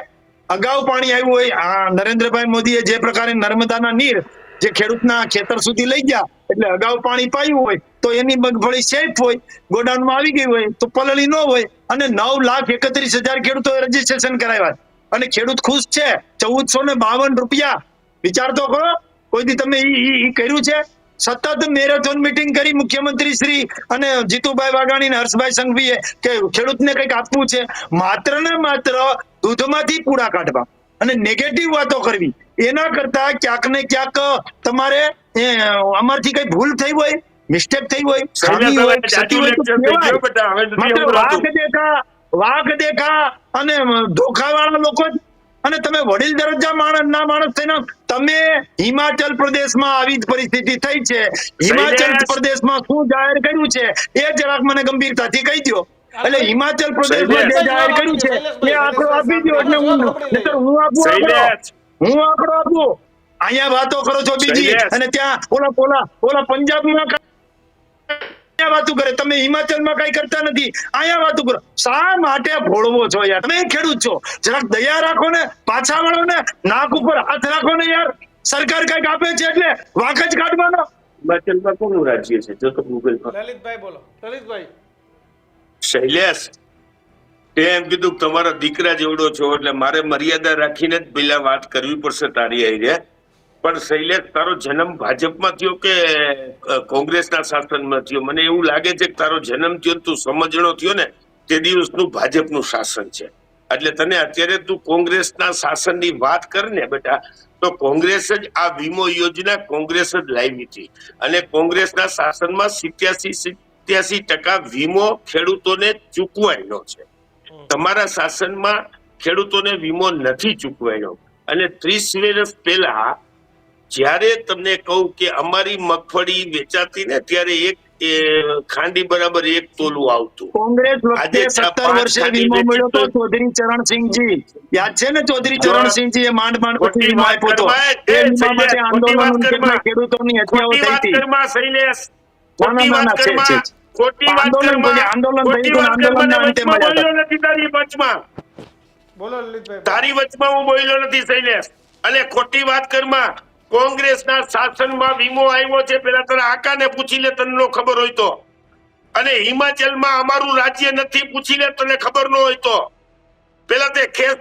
અગાઉ પાણી આવ્યું હોય. નરેન્દ્રભાઈ મોદીએ જે પ્રકારે નર્મદાના નીર જે ખેડૂતના ખેતર સુધી લઈ ગયા, એટલે અગાઉ પાણી પાયું હોય તો એની મગફળી સેફ હોય, ગોડાઉનમાં આવી ગઈ હોય તો પલળી ન હોય. અને 9,31,000 ખેડૂતોએ રજીસ્ટ્રેશન કરાવ્યા અને ખેડૂત ખુશ છે. 1,452 રૂપિયા. વિચાર તો કરો, કોઈ દી તમે ઈ કર્યું છે? સતત મેરેથોન મીટિંગ કરી મુખ્યમંત્રી શ્રી અને જીતુભાઈ વાઘાણી અને હર્ષભાઈ સંઘવીએ કે ખેડૂતને કંઈક આપવું છે. માત્ર ને માત્ર દૂધમાંથી પૂડા કાઢવા અને નેગેટિવ વાતો કરવી, એના કરતા ક્યાંક ને ક્યાંક તમારે અમારથી કઈ ભૂલ થઈ હોય, મિસ્ટેક થઈ હોય, ખામી હોય, ક્ષતિ હોય તો કહેવાય. માત્ર વાઘ દેખા અને ધોખાવાળા લોકો જ, અને તમે વડીલ દરજ્જા માણસ થઈને તમે હિમાચલ પ્રદેશમાં આવી જ પરિસ્થિતિ થઈ છે, હિમાચલ શૈલેષ. પ્રદેશમાં શું જાહેર કર્યું છે એ જરાક મને ગંભીરતાથી કહી દો. એટલે હિમાચલ પ્રદેશમાં જે શૈલેષ. જાહેર કર્યું છે એ આંકડો આપી દો એટલે હું નહીંતર હું આપું આંકડો. શૈલેષ, હું આંકડો આપું. અહીંયા વાતો કરો છો બીજી શૈલેષ. અને ત્યાં ઓલા પંજાબમાં અહીંયા વાતો કરે, તમે હિમાચલમાં કઈ કરતા નથી, અહીંયા વાતો કરો. શા માટે ભોળવો છો યાર? તમે ખેડૂત છો, જરાક દયા રાખો ને, પાછા વળો ને, નાક ઉપર હાથ રાખો ને યાર. સરકાર કઈક આપે છે એટલે વાંક જ કાઢવાનો. હિમાચલમાં કોનું રાજ્ય છે જો તો ગૂગલ પર. લલિતભાઈ બોલો. લલિતભાઈ શૈલેષ, તે એમ કીધું કે તમારા દીકરા જેવડો છો એટલે મારે મર્યાદા રાખીને જ પેલા વાત કરવી પડશે તારી હારે. પણ શૈલેષ, તારો જન્મ ભાજપમાં થયો કે કોંગ્રેસના શાસનમાં થયો? મને એવું લાગે છે કે તારો જન્મ થયો ને તું સમજણો થયો ને તે દિવસનું ભાજપનું શાસન છે. એટલે તને અત્યારે તું કોંગ્રેસના શાસનની વાત કર ને બેટા, તો કોંગ્રેસ જ આ વીમો યોજના કોંગ્રેસ જ લાવી હતી અને કોંગ્રેસના શાસનમાં 87% વીમો ખેડૂતોને ચૂકવાયેલો છે. તમારા શાસનમાં ખેડૂતોને વીમો નથી ચૂકવાયો અને 30 વર્ષ પહેલા જ્યારે તમને કહું કે અમારી મગફળી વેચાતી ને ત્યારે એક ખાંડી બરાબર 1 તોલું આવતું. કોંગ્રેસ વખતે આજે 17 વર્ષે વીમો મળ્યો તો ચૌધરી ચરણસિંહજી, યાદ છે ને? ચૌધરી ચરણસિંહજી એ માંડ પછી વીમો આપ્યો હતો. એ વીમા માટે આંદોલન કેટલા ખેડૂતોની હત્યાઓ થઈ હતી. ખોટી વાત કરમાં, ખોટી વાત કરમાં. આંદોલન થયું ખોટી હતું, વાત કરમાં. આંદોલનના અંતે વચમાં મળ્યા હતા. બોલ્યો નથી તારી વચમાં. બોલો લલિતભાઈ. તારી વચમાં હું બોલ્યો નથી શૈલેષ. અને ખોટી વાત કરમાં. કોંગ્રેસના શાસનમાં વીમો આવ્યો છે, પેલા તારા આકાને પૂછી લે તને નો ખબર હોય તો. અને હિમાચલમાં અમારું રાજ્ય નથી, પૂછી લે તને ખબર ન હોય તો. પેલા તે ખેસ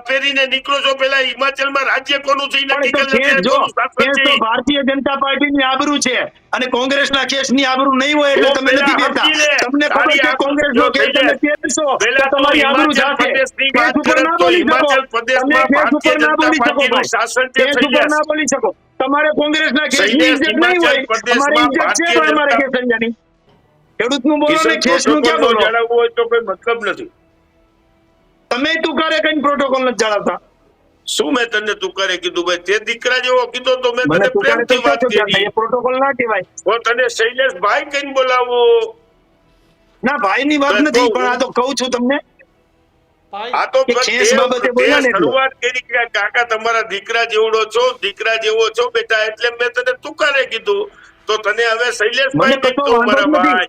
પહેરીને નીકળો છો, પેલા હિમાચલમાં રાજ્ય કોનું છે પણ નક્કી એ તો કરી લે, ખેસ જો, કોનું શાસન ખેસ તો છે. ભારતીય જનતા પાર્ટીની આબરૂ છે અને કોંગ્રેસના કેસની આબરૂ નહીં હોય એટલે તો તમે પેલા નથી દેતા. સમજી લે. તમને ખબર તારી છે આબરૂ કોંગ્રેસનો જો કેસ થઈ તમે જાય. કેસો પેલા તો તમારી તો આબરૂ હિમાચલ જાશે. પ્રદેશની કેસ વાત ઉપર કરે ના તો બોલી શકો. હિમાચલ પ્રદેશમાં તમે કેસ ઉપર ભારતીય ના બોલી જનતા શકો પાર્ટીનું ભાઈ. શાસન છે કેસ ઉપર શૈલેષ. ના બોલી શકો. તમારે કોંગ્રેસના કેસની શૈલેષ, ઇજ્જત નહીં હોય, હિમાચલ પ્રદેશમાં અમારી ઇજ્જત છે ભારતીય પણ અમારે જનતા- કેસરિયાની. ખેડૂતનું બોલો ને કિશન કેસનું ક્યાં પ્રોટોકોલ બોલો? જાળવવો હોય તો કોઈ મતલબ નથી. તમે તુકારે કઈ પ્રોટોકોલ નથી જાળવતા. શું મેં તને તુકારે કીધું ભાઈ? તે દીકરા જેવો કીધો તો મેં મને તને તુકારે તો પ્રેમથી વાત કહો છો કરી. એ પ્રોટોકોલ ના કહેવાય. તો તને શૈલેષભાઈ કઈને બોલાવો. ના ભાઈની વાત તો નથી, કહું. પણ આ તો કહું છું તમને. ભાઈ આ તો કે ખેસ બાબતે બોલ્યા ને એટલે. શરૂઆત કરી કે કાકા તમારા દીકરા જેવડો છો, દીકરા જેવો છો બેટા, એટલે મેં તને તુકારે કીધું. તો તને હવે મને શૈલેષભાઈ કશો નહીં કહું વાંધો મારા જ નથી. ભાઈ.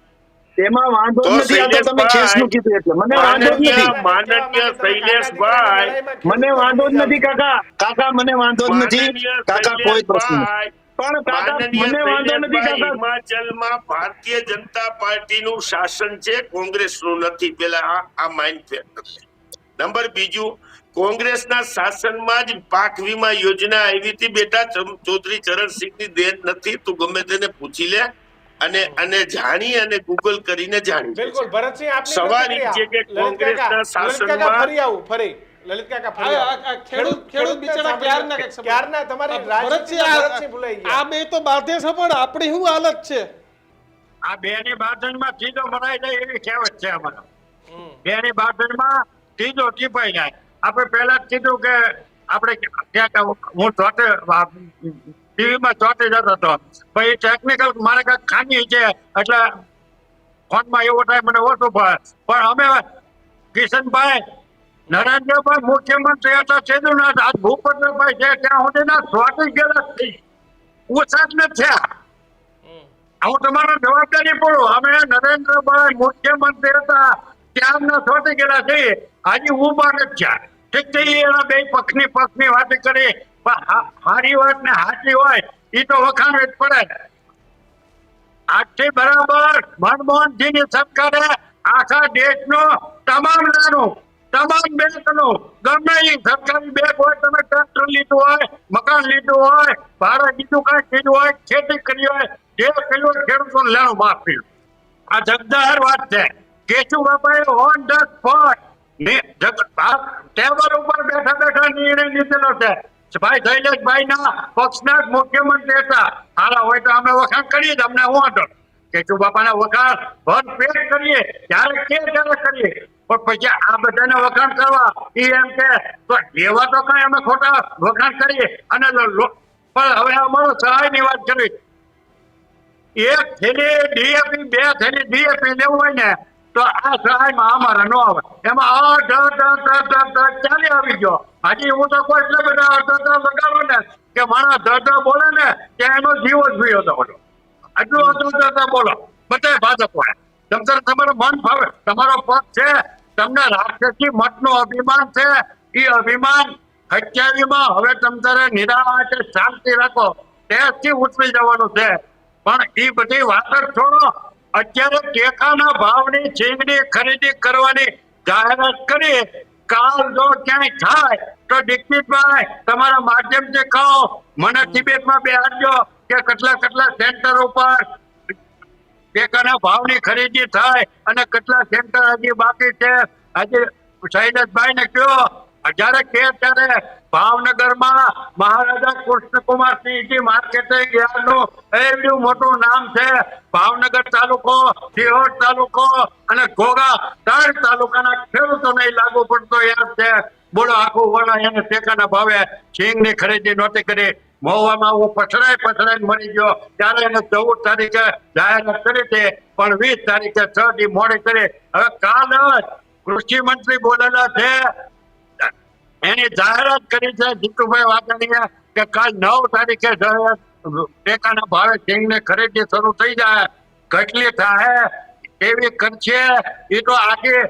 તેમાં વાંધો તો જ નથી. આ તો તમે શૈલેષભાઈ, ખેસનું કીધું એટલે મને વાંધો જ નથી. માનનીય શૈલેષભાઈ, મને વાંધો જ નથી કાકા. કાકા મને વાંધો જ નથી. માનનીય કાકા કોઈ પ્રશ્ન નથી. શૈલેષભાઈ, પણ કાકા માનનીય મને વાંધો નથી શૈલેષભાઈ, કાકા. હિમાચલમાં ભારતીય જનતા પાર્ટીનું શાસન છે, કોંગ્રેસનું નથી. પેલા આ માઇન્ડ ફેર કરજે. નંબર બીજું, કોંગ્રેસના શાસનમાં જ પાક વીમા યોજના આવી હતી બેટા. ચૌધરી ચરણસિંહની દેન નથી. તું ગમે તેને પૂછી લે અને જાણી અને ગૂગલ કરીને જાણી લેજે. બિલકુલ ભરતસિંહ આપની સવાલ એ પ્રતિક્રિયા. છે કે લલિત કોંગ્રેસના કાકા, લલિત કાકા શાસનમાં- ફરી આવું ફરી લલિત કાકા ફરી આ- આવું. આ ખેડૂત બિચારા ક્યારના કંઈક સમજ- ક્યારના તમારી ભરતસિંહ, રાજનીતિના ભરતસિંહ ભૂલાઈ આ ગયા. બે તો બાધે છે પણ આપણી શું હાલત છે? આ બેની બાંધણમાં સીધો મરાઈ જાય એવી કહેવત છે અમારે. હમ. બેની બાંધણમાં સીધો ટીપાઈ જાય. આપણે પહેલા જ કીધું કે આપણે ક્યાંક હું ચોટે ટીવીમાં ચોટે જતો હતો, પછી ટેકનિકલ મારે કાંઈક ખામી છે એટલે ફોનમાં એવો થાય મને ઓછું પડે. પણ અમે કિશનભાઈ, નરેન્દ્રભાઈ મુખ્યમંત્રી હતા સેદુનાથ, આજ ભૂપેન્દ્રભાઈ છે ત્યાં સુધીના ચોટી ગયેલા નથી, ઓછા જ નથી થયા. હું તમારો જવાબદારી પડું. અમે નરેન્દ્રભાઈ મુખ્યમંત્રી હતા ત્યારના ચોટી ગયેલા છીએ, હજી ઉભા નથી થયા. ઠીક છે, એના બે પક્ષની વાત કરી, પણ સારી વાત ને સાચી હોય એ તો વખાણવી જ પડે. આજથી બરાબર મનમોહનસિંહની સરકારે આખા દેશનો તમામ નાનું તમામ બેંકનું ગમે એ સરકારી બેંક હોય, તમે ટ્રેક્ટર લીધું હોય, મકાન લીધું હોય, ભાડે બીજું કાંઈ લીધું હોય, ખેતી કરી હોય, જે કર્યું હોય ખેડૂતોને લેણું માફ કર્યું. આ જગદાર વાત છે. કેશુ બાપાએ ઓન ધ સ્પોટ ટેબલ ઉપર બેઠા બેઠા નિર્ણય લીધેલો છે. ભાઈ શૈલેષભાઈ ના પક્ષના જ મુખ્યમંત્રી હતા. હાલા હોય તો અમે વખાણ કરીએ, તમને હું વાંધો. કેશુ બાપાના વખાણ ભરપેટ કરીએ, જ્યારે કે ત્યારે કરીએ, પણ પછી આ બધાને વખાણ કરવા એ એમ કે તો એવા તો કઈ અમે ખોટા વખાણ કરીએ અને પણ હવે અમારો સહાયની વાત કરી, એક થેલી ડીએપી 2 થેલી ડીએપી લેવું હોય ને તો આ સહાયમાં અમારે ન આવે, એમાં ચાલી આવી ગયો. હજી હું તો કોઈ એટલે બધા લગાડો ને કે મારા બોલે ને કે એનો જીવ જ પીયો હતો બધો, આટલું બોલો બધા ભાજપ હોય. તમારું મન ભાવે, તમારો પક્ષ છે, તમને રાક્ષસી મતનું અભિમાન છે, એ અભિમાન હત્યાવીમાં હવે તમારે નિરાતે શાંતિ રાખો, ત્યાંથી ઉતરી જવાનું છે. પણ એ બધી વાત જ છોડો. અત્યારે ટેકાના ભાવની ચીંગની ખરીદી કરવાની જાહેરાત કરી. કાલ જો ક્યાંય થાય તો દીક્ષિતભાઈ તમારા માધ્યમથી કહો, મને તિબેટમાં બેહાડજો કે કેટલા સેન્ટર ઉપર ટેકાના ભાવની ખરીદી થાય અને કેટલા સેન્ટર હજી બાકી છે. હજી શૈલેષભાઈ ને કયો જયારે કે ત્યારે ભાવનગરમાં મહારાજા કૃષ્ણકુમાર સિંહજી માર્કેટિંગ યાર્ડનું એટલું મોટું નામ છે. ભાવનગર તાલુકો, સિહોર તાલુકો અને ઘોઘા 3 તાલુકાના ખેડૂતોને લાગુ પડતો યાદ છે. બોલો આખું વડા એને ટેકાના ભાવે સિંગની ખરીદી નહોતી કરી. મહુવામાં હું પછડાઈ મળી ગયો ત્યારે એને 14 તારીખે જાહેરાત કરી હતી, પણ 20 તારીખે 6 દી મોડી કરી. હવે કાલ જ કૃષિ મંત્રી બોલેલા છે, એની જાહેરાત કરી છે જીતુભાઈ વાઘાણીએ કે કાલ 9 તારીખે ટેકાના ભાવે સિંગની ખરીદી શરૂ થઈ જાય. કેટલી થાય કેવી કરશે એ તો આખી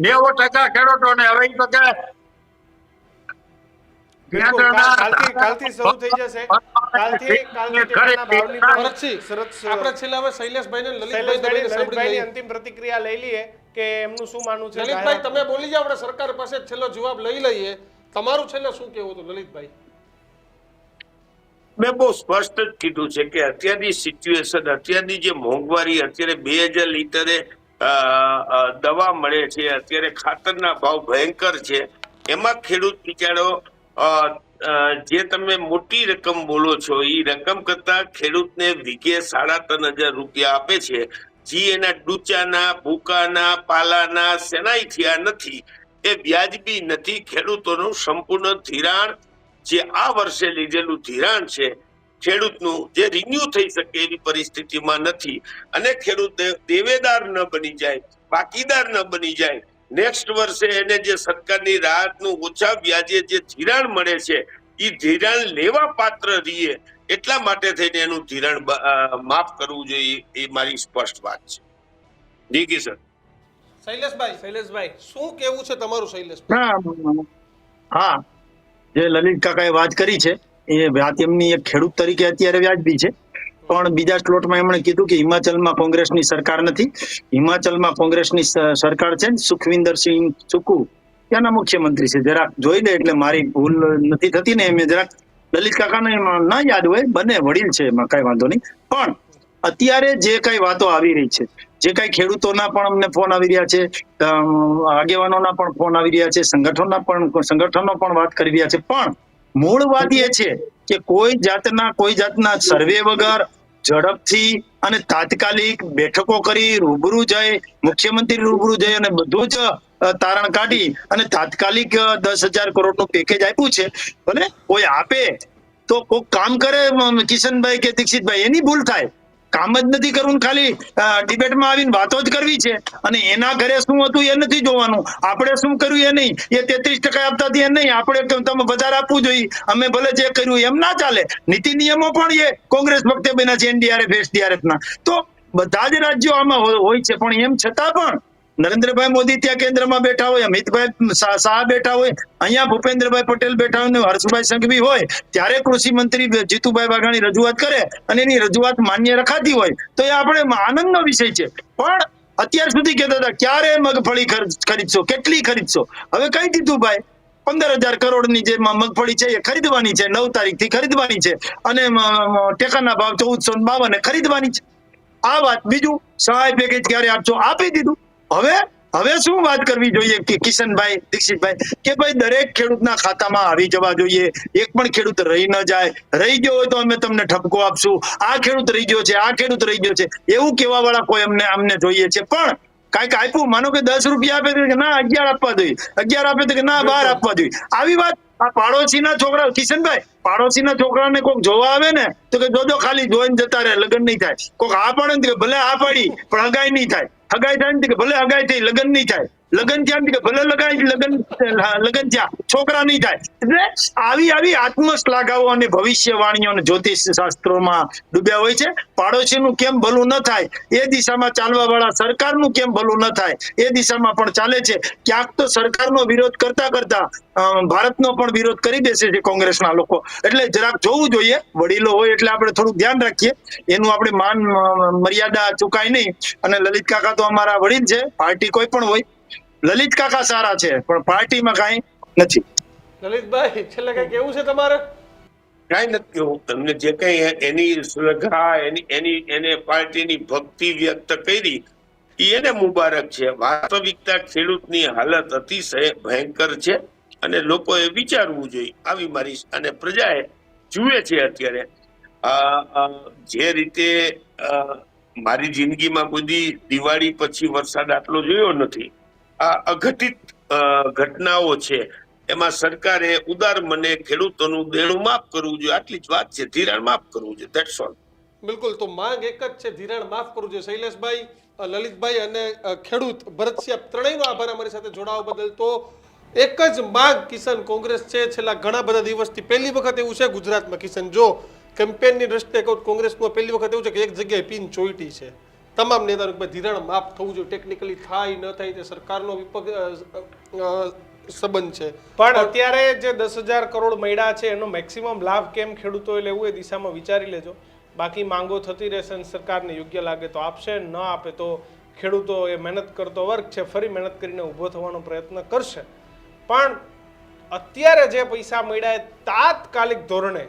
90% ખેડૂતોને હવે એ તો કે કાલથી શરૂ થઈ જશે. કાલથી ટેકાના ભાવની ભરતસિંહ, આપણે છેલ્લે હવે શૈલેષભાઈને લલિતભાઈ દવેને સાંભળી શૈલેષભાઈની લઈએ. અંતિમ પ્રતિક્રિયા લઈ લઈએ કે એમનું શું માનવું છે. લલિતભાઈ તમે બોલી જાઓ, આપણે સરકાર પાસે છેલ્લો જવાબ લઈ લઈએ. તમારું છેલ્લે શું કહેવું હતું લલિતભાઈ? મેં બહુ સ્પષ્ટ જ કીધું છે કે અત્યારની સિચ્યુએશન, અત્યારની જે મોંઘવારી, અત્યારે 2000 લીટરે દવા મળે છે, અત્યારે ખાતરના ભાવ ભયંકર છે, એમાં ખેડૂત બિચારો જે તમે મોટી રકમ બોલો છો એ રકમ કરતા ખેડૂતને વીઘે 3,500 રૂપિયા આપે છે, જે એના ડૂચાના, ભૂકાના, પાલાના સેનાઈ થયા નથી, એ વ્યાજબી નથી. ખેડૂતોનું સંપૂર્ણ ધિરાણ જે આ વર્ષે લીધેલું ધિરાણ છે ખેડૂતનું, જે રિન્યુ થઈ શકે એવી પરિસ્થિતિમાં નથી. અને ખેડૂત દેવેદાર ન બની જાય, બાકીદાર ન બની જાય. નેક્સ્ટ વર્ષે એને જે સરકારની રાહતનું ઓછા વ્યાજે જે ધિરાણ મળે છે એ ધિરાણ લેવા પાત્ર રહીએ, એટલા માટે થઈને એનું ધિરાણ માફ કરવું જોઈએ, એ મારી સ્પષ્ટ વાત છે. જી કી સર. શૈલેષભાઈ શું કેવું છે તમારું? શૈલેષભાઈ, હા, જે લલિત કાકાએ વાત કરી છે એ વાત એમની એક ખેડૂત તરીકે અત્યારે વ્યાજબી છે, પણ બીજા સ્લોટમાં એમણે કીધું કે હિમાચલમાં કોંગ્રેસની સરકાર નથી. હિમાચલમાં કોંગ્રેસની સરકાર છે, સુખવિન્દરસિંહ સુક્કુ ત્યાંના મુખ્યમંત્રી છે. જરાક જોઈ લે એટલે મારી ભૂલ નથી થતી ને, એમ જરાક લલિત કાકાને ના યાદ હોય, બંને વડીલ છે, એમાં કઈ વાંધો નહીં. પણ અત્યારે જે કઈ વાતો આવી રહી છે, જે કઈ ખેડૂતોના પણ અમને ફોન આવી રહ્યા છે, આગેવાનોના પણ ફોન આવી રહ્યા છે, સંગઠનો પણ વાત કરી રહ્યા છે, પણ મૂળ વાત એ છે કે કોઈ જાતના સર્વે વગર ઝડપથી અને તાત્કાલિક બેઠકો કરી રૂબરૂ જઈ, મુખ્યમંત્રી રૂબરૂ જઈ અને બધું જ તારણ કાઢી અને તાત્કાલિક 10,000 કરોડનું પેકેજ આપ્યું છે. ભલે કોઈ આપે તો કોઈ કામ કરે, કિશનભાઈ કે દીક્ષિતભાઈ, એની ભૂલ થાય. કામ જ નથી કરવું, ખાલી ડિબેટમાં આવીને વાતો જ કરવી છે અને એના ઘરે શું હતું એ નથી જોવાનું, આપણે શું કર્યું એ નહીં. એ 33% આપતા એ નહીં, આપણે તમે વધારે આપવું જોઈએ, અમે ભલે જે કર્યું એમ ના ચાલે. નીતિ નિયમો પણ એ કોંગ્રેસ વખતે બન્યા છે, NDRF SDRF ના, તો બધા જ રાજ્યો આમાં હોય છે. પણ એમ છતાં પણ નરેન્દ્રભાઈ મોદી ત્યાં કેન્દ્રમાં બેઠા હોય, અમિતભાઈ શાહ બેઠા હોય, અહીંયા ભૂપેન્દ્રભાઈ પટેલ બેઠા હોય, હર્ષભાઈ સંઘવી હોય, ત્યારે કૃષિ મંત્રી જીતુભાઈ વાઘાણી રજૂઆત કરે અને એની રજૂઆત માન્ય રખાતી હોય તો એ આપણે આનંદનો વિષય છે. પણ અત્યાર સુધી કહેતા હતા ક્યારે મગફળી ખરીદશો, કેટલી ખરીદશો? હવે કહી દીધું ભાઈ, 15,000 કરોડની જે મગફળી છે એ ખરીદવાની છે, 9 તારીખથી ખરીદવાની છે અને ટેકાના ભાવ 1452 ખરીદવાની છે. આ વાત. બીજું, સહાય પેકેજ ક્યારે આપશો? આપી દીધું. હવે શું વાત કરવી જોઈએ કે કિશનભાઈ, દીક્ષિતભાઈ, કે ભાઈ દરેક ખેડૂતના ખાતામાં આવી જવા જોઈએ, એક પણ ખેડૂત રહી ન જાય. રહી ગયો હોય તો અમે તમને ઠપકો આપશું, આ ખેડૂત રહી ગયો છે, આ ખેડૂત રહી ગયો છે, એવું કહેવા વાળા કોઈ અમને જોઈએ છે. પણ કાંઈક આપ્યું, માનો કે 10 રૂપિયા આપે તો કે ના 11 આપવા જોઈએ, 11 આપે તો કે ના 12 આપવા જોઈએ. આવી વાત આ પાડોશીના છોકરા, કિશનભાઈ, પાડોશીના છોકરાને કોક જોવા આવે ને તો કે જોજો ખાલી જોઈને જતા રહે, લગ્ન નહીં થાય. કોક હા પાડે ને કે ભલે હા પાડી પણ હગાઈ નહીં થાય, હગાઈ થાય ને કે ભલે હગાઈ થઈ લગ્ન નહીં થાય, લગ્ન થયા ને કે ભલે લગ્ન થયા છોકરા નહીં થાય. એટલે આવી આત્મશ્લાઘાઓ અને ભવિષ્યવાણીઓ અને જ્યોતિષ શાસ્ત્રોમાં ડૂબ્યા હોય છે. પાડોશીનું કેમ ભલું ન થાય એ દિશામાં ચાલવા વાળા સરકારનું કેમ ભલું ન થાય એ દિશામાં પણ ચાલે છે. ક્યાંક તો સરકારનો વિરોધ કરતા ભારતનો પણ વિરોધ કરી દેશે છે કોંગ્રેસના લોકો. એટલે જરાક જોવું જોઈએ, વડીલો હોય એટલે આપણે થોડું ધ્યાન રાખીએ, એનું આપણે માન મર્યાદા ચૂકાય નહીં. અને લલિત કાકા તો અમારા વડીલ છે, પાર્ટી કોઈ પણ હોય, લલિત કાકા સારા છે પણ પાર્ટીમાં કાંઈ નથી. લલિતભાઈ છેલ્લે કઈ કેવું છે તમારે? કાંઈ નથી કેવું તમને. જે કઈ એની શ્રદ્ધા, એને પાર્ટીની ભક્તિ વ્યક્ત કરી એને મુબારક છે. વાસ્તવિકતા ખેડૂતની હાલત અતિશય ભયંકર છે અને લોકોએ વિચારવું જોઈએ. આવી મારી અને પ્રજાએ જુએ છે અત્યારે. જે રીતે મારી જિંદગીમાં બધી દિવાળી પછી વરસાદ આટલો જોયો નથી. આ અઘટિત ઘટનાઓ છે. એમાં સરકારે ઉદાર મને ખેડૂતોનું દેણું માફ કરવું જોઈએ, આટલી જ વાત છે. ધિરાણ માફ કરવું જોઈએ, ધેટ્સ ઓલ. બિલકુલ, તો માંગ એક જ છે, ધિરાણ માફ કરવું જોઈએ. શૈલેષભાઈ, લલિતભાઈ અને ખેડૂત ભરતસિંહ, ત્રણેયનો આભાર અમારી સાથે જોડાવા બદલ. તો એક જ માંગ કિશન કોંગ્રેસ છે છેલ્લા ઘણા બધા દિવસથી. પહેલી વખત એવું છે ગુજરાતમાં કિશન, જો કેમ્પેનની દ્રષ્ટિએ કહું કોંગ્રેસમાં પહેલી વખત એવું છે કે એક જગ્યાએ પિન ચોઈટી છે તમામ નેતાનું ધિરાણ માફ થવું જોઈએ. ટેકનિકલી થાય ન થાય તે સરકારનો સંબંધ છે, પણ અત્યારે જે 10,000 કરોડ મળ્યા છે એનો મેક્સિમમ લાભ કેમ ખેડૂતોએ લેવું એ દિશામાં વિચારી લેજો. બાકી માંગો થતી રહેશે અને સરકારને યોગ્ય લાગે તો આપશે, ન આપે તો ખેડૂતો એ મહેનત કરતો વર્ગ છે, ફરી મહેનત કરીને ઊભો થવાનો પ્રયત્ન કરશે. પણ અત્યારે જે પૈસા મળ્યા એ તાત્કાલિક ધોરણે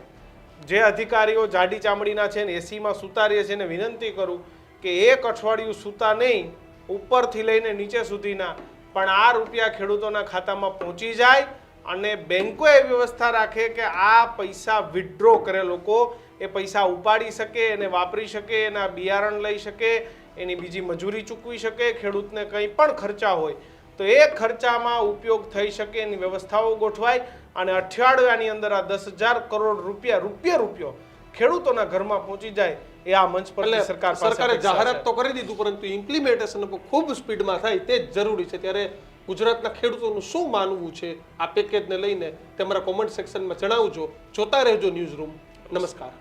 જે અધિકારીઓ જાડી ચામડીના છે ને એસીમાં સૂતા રહે છે એને વિનંતી કરું કે એક અઠવાડિયું સૂતા નહીં, ઉપરથી લઈને નીચે સુધીના પણ આ રૂપિયા ખેડૂતોના ખાતામાં પહોંચી જાય અને બેંકો એ વ્યવસ્થા રાખે કે આ પૈસા વિથડ્રો કરે, લોકો એ પૈસા ઉપાડી શકે, એને વાપરી શકે, એના બિયારણ લઈ શકે, એની બીજી મજૂરી ચૂકવી શકે, ખેડૂતને કંઈ પણ ખર્ચા હોય તો એ ખર્ચામાં ઉપયોગ થઈ શકે એની વ્યવસ્થાઓ ગોઠવાય અને અઠવાડિયાની અંદર આ 10,000 કરોડ રૂપિયો ખેડૂતોના ઘરમાં પહોંચી જાય એ આ મંચ પર સરકારે જાહેરાત તો કરી દીધું, પરંતુ ઇમ્પ્લિમેન્ટેશન ખૂબ સ્પીડમાં થાય તે જ જરૂરી છે. ત્યારે ગુજરાતના ખેડૂતોનું શું માનવું છે આ પેકેજને લઈને તે અમારા કોમેન્ટ સેક્શનમાં જણાવજો. જોતા રહેજો ન્યૂઝ રૂમ. નમસ્કાર.